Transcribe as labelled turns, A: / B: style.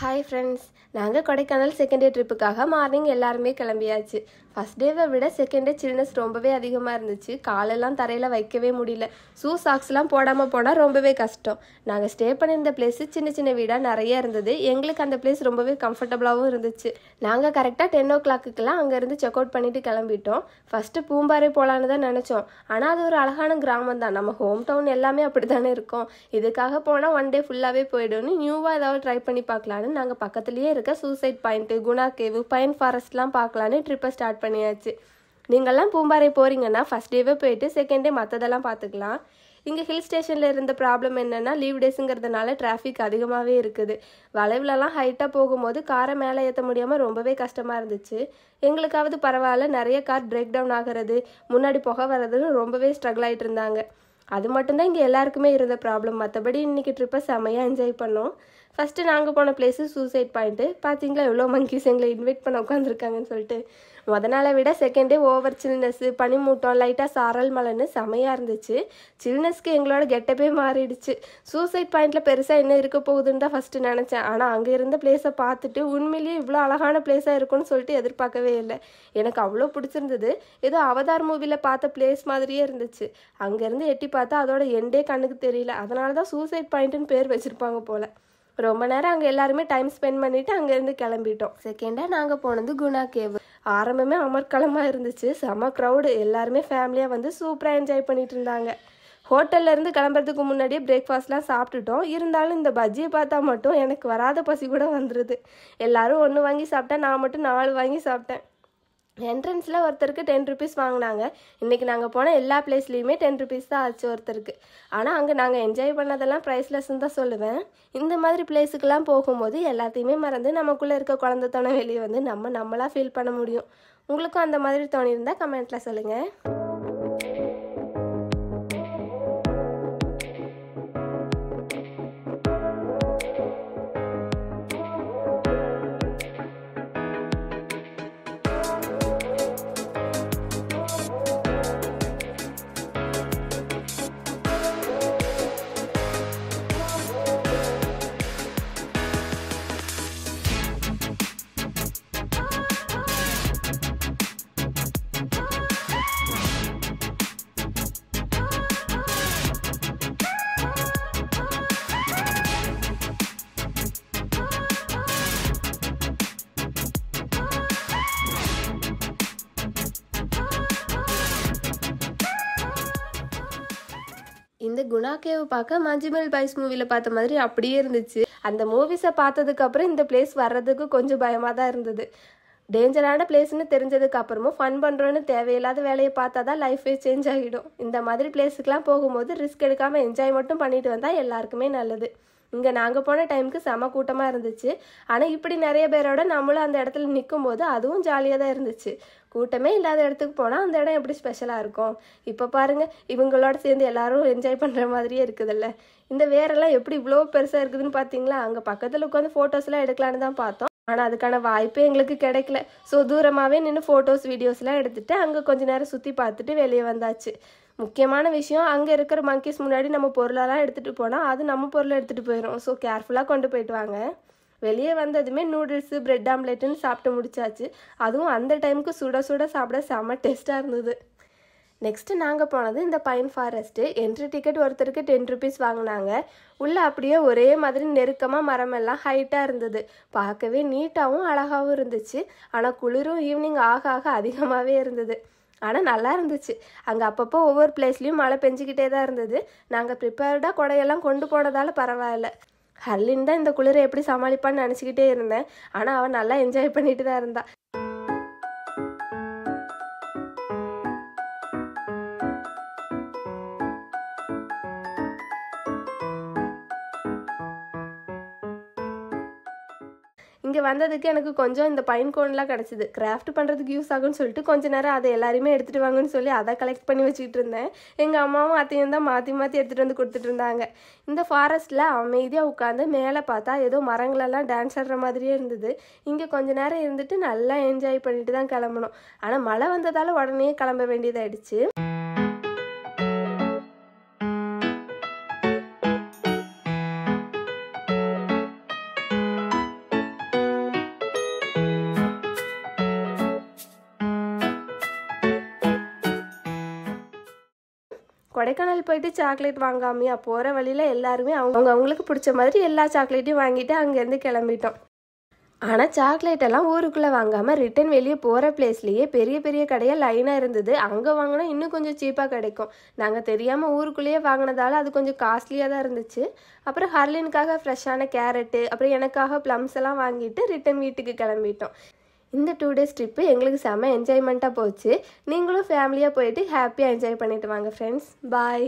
A: Hi friends, நாங்கள் Kodaikanal second day ட்ரிப்புக்காக morning எல்லாருமே கிளம்பியாச்சு. ஃபஸ்ட் டேவை விட செகண்ட் டே சில்னஸ் ரொம்பவே அதிகமாக இருந்துச்சு. காலெல்லாம் தரையில் வைக்கவே முடியல. சாக்ஸ்லாம் போடாமல் போனால் ரொம்பவே கஷ்டம். நாங்கள் ஸ்டே பண்ணியிருந்த பிளேஸு சின்ன சின்ன வீடாக நிறைய இருந்தது. எங்களுக்கு அந்த பிளேஸ் ரொம்பவே கம்ஃபர்டபுளாகவும் இருந்துச்சு. நாங்கள் கரெக்டாக 10 o'clockக்குலாம் அங்கேருந்து செக் அவுட் பண்ணிவிட்டு கிளம்பிட்டோம். ஃபஸ்ட்டு பூம்பாறை போகலான்னு தான் நினச்சோம். ஆனால் அது ஒரு அழகான கிராமம் தான். நம்ம ஹோம் டவுன் எல்லாமே அப்படி தானே இருக்கும். இதுக்காக போனால் ஒன் டே ஃபுல்லாகவே போய்டும்னு நியூவாக ஏதாவது ட்ரை பண்ணி பார்க்கலான்னு நாங்கள் பக்கத்துலேயே இருக்க suicide point, Guna cave, pine ஃபாரஸ்ட்லாம் பார்க்கலான்னு ட்ரிப்பை ஸ்டார்ட் பண்ணியாச்சு. நீங்கள்லாம் பூம்பாறை போகிறீங்கன்னா ஃபஸ்ட் டேவே போயிட்டு செகண்ட் டே மற்றதெல்லாம் பார்த்துக்கலாம். இங்கே ஹில் ஸ்டேஷனில் இருந்த ப்ராப்ளம் என்னென்னா லீவ் டேஸுங்கிறதுனால டிராஃபிக் அதிகமாகவே இருக்குது. வளைவுலலாம் ஹைட்டாக போகும்போது காரை மேலே ஏற்ற முடியாமல் ரொம்பவே கஷ்டமாக இருந்துச்சு. எங்களுக்காவது பரவாயில்ல, நிறைய கார் பிரேக் டவுன் ஆகிறது, முன்னாடி புகை வர்றதுன்னு ரொம்பவே ஸ்ட்ரகிள் ஆகிட்டு இருந்தாங்க. அது மட்டும்தான் இங்கே எல்லாருக்குமே இருந்த ப்ராப்ளம். மற்றபடி இன்றைக்கி ட்ரிப்பை செம்மையாக என்ஜாய் பண்ணோம். ஃபஸ்ட்டு நாங்கள் போன பிளேஸு சூசைட் பாயிண்ட்டு. பார்த்தீங்களா எவ்வளோ மங்கீஸ் எங்களை இன்வைட் பண்ண உட்காந்துருக்காங்கன்னு சொல்லிட்டு. நாளை விட செகண்ட் டே ஓவர் சில்னஸ்ஸு, பனிமூட்டம், லைட்டாக சாரல் மலைன்னு செமையாக இருந்துச்சு. சில்னஸ்க்கு எங்களோட கெட்டப்பே மாறிடுச்சு. சூசைட் பாயிண்டில் பெருசாக என்ன இருக்க போகுதுன்னு தான் ஃபஸ்ட்டு நினச்சேன். ஆனால் அங்கே இருந்த பிளேஸை பார்த்துட்டு உண்மையிலேயே இவ்வளோ அழகான பிளேஸாக இருக்கும்னு சொல்லிட்டு எதிர்பார்க்கவே இல்லை. எனக்கு அவ்வளோ பிடிச்சிருந்தது. ஏதோ அவதார் மூவியில் பார்த்த பிளேஸ் மாதிரியே இருந்துச்சு. அங்கேருந்து எட்டி பார்த்தா அதோட எண்டே கண்ணுக்கு தெரியல. அதனால தான் சூசைட் பாயிண்ட்டுன்னு பேர் வச்சுருப்பாங்க போல். ரொம்ப நேரம் அங்கே எல்லாருமே டைம் ஸ்பெண்ட் பண்ணிவிட்டு அங்கேருந்து கிளம்பிட்டோம். செகண்டாக நாங்கள் போனது குணா கேவ். ஆரம்பமே அமர்க்களமாக இருந்துச்சு. செம க்ரௌடு. எல்லாருமே ஃபேமிலியாக வந்து சூப்பராக என்ஜாய் பண்ணிட்டு இருந்தாங்க. ஹோட்டல்லேருந்து கிளம்புறதுக்கு முன்னாடியே பிரேக்ஃபாஸ்ட்லாம் சாப்பிட்டுட்டோம். இருந்தாலும் இந்த பஜ்ஜியை பார்த்தா மட்டும் எனக்கு வராத பசி கூட வந்துடுது. எல்லோரும் 1 வாங்கி சாப்பிட்டா, நான் மட்டும் 4 வாங்கி சாப்பிட்டேன். என்ட்ரன்ஸில் ஒருத்தருக்கு 10 rupees வாங்கினாங்க. இன்றைக்கி நாங்கள் போன எல்லா பிளேஸ்லேயுமே 10 rupees தான் ஆச்சு ஒருத்தருக்கு. ஆனால் அங்கே நாங்கள் என்ஜாய் பண்ணதெல்லாம் ப்ரைஸ்லெஸ்ன்னு தான் சொல்லுவேன். இந்த மாதிரி பிளேஸுக்கெல்லாம் போகும்போது எல்லாத்தையுமே மறந்து நமக்குள்ளே இருக்க குழந்தைத்தனம் வெளியே வந்து நம்மளாக ஃபீல் பண்ண முடியும். உங்களுக்கும் அந்த மாதிரி தோணியிருந்தால் கமெண்ட்டில் சொல்லுங்கள். இந்த குணா கேவ் பார்க்க மஞ்சுமல் பாய்ஸ் மூவியில் பார்த்த மாதிரி அப்படியே இருந்துச்சு. அந்த மூவிஸை பார்த்ததுக்கப்புறம் இந்த பிளேஸ் வர்றதுக்கு கொஞ்சம் பயமாக தான் இருந்தது. டேஞ்சரான பிளேஸ்ன்னு தெரிஞ்சதுக்கு அப்புறமும் ஃபன் பண்ணுறோன்னு தேவையில்லாத வேலையை பார்த்தா தான் லைஃபே சேஞ்ச் ஆகிடும். இந்த மாதிரி பிளேஸுக்கெலாம் போகும்போது ரிஸ்க் எடுக்காமல் என்ஜாய் மட்டும் பண்ணிட்டு வந்தால் எல்லாருக்குமே நல்லது. இங்கே நாங்கள் போன டைமுக்கு செம கூட்டமாக இருந்துச்சு. ஆனால் இப்படி நிறைய பேரோட நம்மளும் அந்த இடத்துல நிற்கும் போது அதுவும் ஜாலியாக தான் இருந்துச்சு. கூட்டமே இல்லாத இடத்துக்கு போனால் அந்த இடம் எப்படி ஸ்பெஷலாக இருக்கும். இப்போ பாருங்கள், இவங்களோட சேர்ந்து எல்லாரும் என்ஜாய் பண்ணுற மாதிரியே இருக்குதுல்ல. இந்த வேரெல்லாம் எப்படி இவ்வளோ பெருசாக இருக்குதுன்னு பார்த்தீங்களா. அங்கே பக்கத்தில் உட்காந்து ஃபோட்டோஸ்லாம் எடுக்கலான்னு தான் பார்த்தோம். ஆனால் அதுக்கான வாய்ப்பே எங்களுக்கு கிடைக்கல. ஸோ தூரமாகவே நின்று ஃபோட்டோஸ், வீடியோஸ்லாம் எடுத்துகிட்டு அங்கே கொஞ்ச நேரம் சுற்றி பார்த்துட்டு வெளியே வந்தாச்சு. முக்கியமான விஷயம், அங்கே இருக்கிற மங்கீஸ் முன்னாடி நம்ம பொருளெல்லாம் எடுத்துகிட்டு போனால் அது நம்ம பொருளை எடுத்துகிட்டு போயிடும். ஸோ கேர்ஃபுல்லாக கொண்டு போயிட்டு வாங்க. வெளியே வந்ததுமே நூடுல்ஸு, பிரெட் ஆம்லெட்டுன்னு சாப்பிட்டு முடிச்சாச்சு. அதுவும் அந்த டைமுக்கு சுட சுட சாப்பிட செம்ம டேஸ்ட்டாக இருந்தது. நெக்ஸ்ட்டு நாங்கள் போனது இந்த பைன் ஃபாரஸ்ட்டு. என்ட்ரி டிக்கெட் ஒருத்தருக்கு 10 rupees வாங்கினாங்க. உள்ளே அப்படியே ஒரே மாதிரி நெருக்கமாக மரமெல்லாம் ஹைட்டாக இருந்தது. பார்க்கவே நீட்டாகவும் அழகாகவும் இருந்துச்சு. ஆனால் குளிரும் ஈவினிங் ஆக ஆக அதிகமாகவே இருந்தது. ஆனால் நல்லா இருந்துச்சு. அங்கே அப்பப்போ ஒவ்வொரு பிளேஸ்லேயும் மழை பெஞ்சிக்கிட்டே தான் இருந்தது. நாங்கள் ப்ரிப்பேர்டாக கொடையெல்லாம் கொண்டு போனதால பரவாயில்ல. ஹர்லின் தான் இந்த குளிரை எப்படி சமாளிப்பான்னு நினச்சிக்கிட்டே இருந்தேன். ஆனால் அவன் நல்லா என்ஜாய் பண்ணிட்டு தான் இருந்தா. இங்கே வந்ததுக்கு எனக்கு கொஞ்சம் இந்த பைன் கோன்லாம் கிடச்சிது. கிராஃப்ட் பண்ணுறதுக்கு யூஸ் ஆகும்னு சொல்லிட்டு கொஞ்சம் நேரம் அதை எல்லாருமே எடுத்துகிட்டு வாங்கன்னு சொல்லி அதை கலெக்ட் பண்ணி வச்சுக்கிட்டு இருந்தேன். எங்கள் அம்மாவும் அத்தையும் தான் மாற்றி மாற்றி எடுத்துகிட்டு வந்து கொடுத்துட்டு இருந்தாங்க. இந்த ஃபாரஸ்ட்டில் அமைதியாக உட்காந்து மேலே பார்த்தா ஏதோ மரங்களெல்லாம் டான்ஸ் ஆடுற மாதிரியே இருந்தது. இங்கே கொஞ்சம் நேரம் இருந்துட்டு நல்லா என்ஜாய் பண்ணிட்டு தான் கிளம்பணும். ஆனால் மழை வந்ததால் உடனே கிளம்ப வேண்டியதாகிடுச்சு. கொடைக்கானல் போயிட்டு சாக்லேட் வாங்காமையா, போகிற வழியில் எல்லாருமே அவங்களுக்கு பிடிச்ச மாதிரி எல்லா சாக்லேட்டையும் வாங்கிட்டு அங்கேருந்து கிளம்பிட்டோம். ஆனால் சாக்லேட் எல்லாம் ஊருக்குள்ளே வாங்காமல் ரிட்டன் வெளியே போகிற பிளேஸ்லேயே பெரிய பெரிய கடையாக லைனாக இருந்தது. அங்கே வாங்கினா இன்னும் கொஞ்சம் சீப்பாக கிடைக்கும். நாங்கள் தெரியாமல் ஊருக்குள்ளேயே வாங்கினதால அது கொஞ்சம் காஸ்ட்லியாக தான் இருந்துச்சு. அப்புறம் ஹர்லினுக்காக ஃப்ரெஷ்ஷான கேரட்டு, அப்புறம் எனக்காக ப்ளம்ஸ் எல்லாம் வாங்கிட்டு ரிட்டன் வீட்டுக்கு கிளம்பிட்டோம். இந்த 2 டேஸ் ட்ரிப்பு எங்களுக்கு செம்ம என்ஜாய்மெண்ட்டாக போச்சு. நீங்களும் ஃபேமிலியாக போயிட்டு ஹாப்பியாக என்ஜாய் பண்ணிட்டு வாங்க ஃப்ரெண்ட்ஸ். பாய்.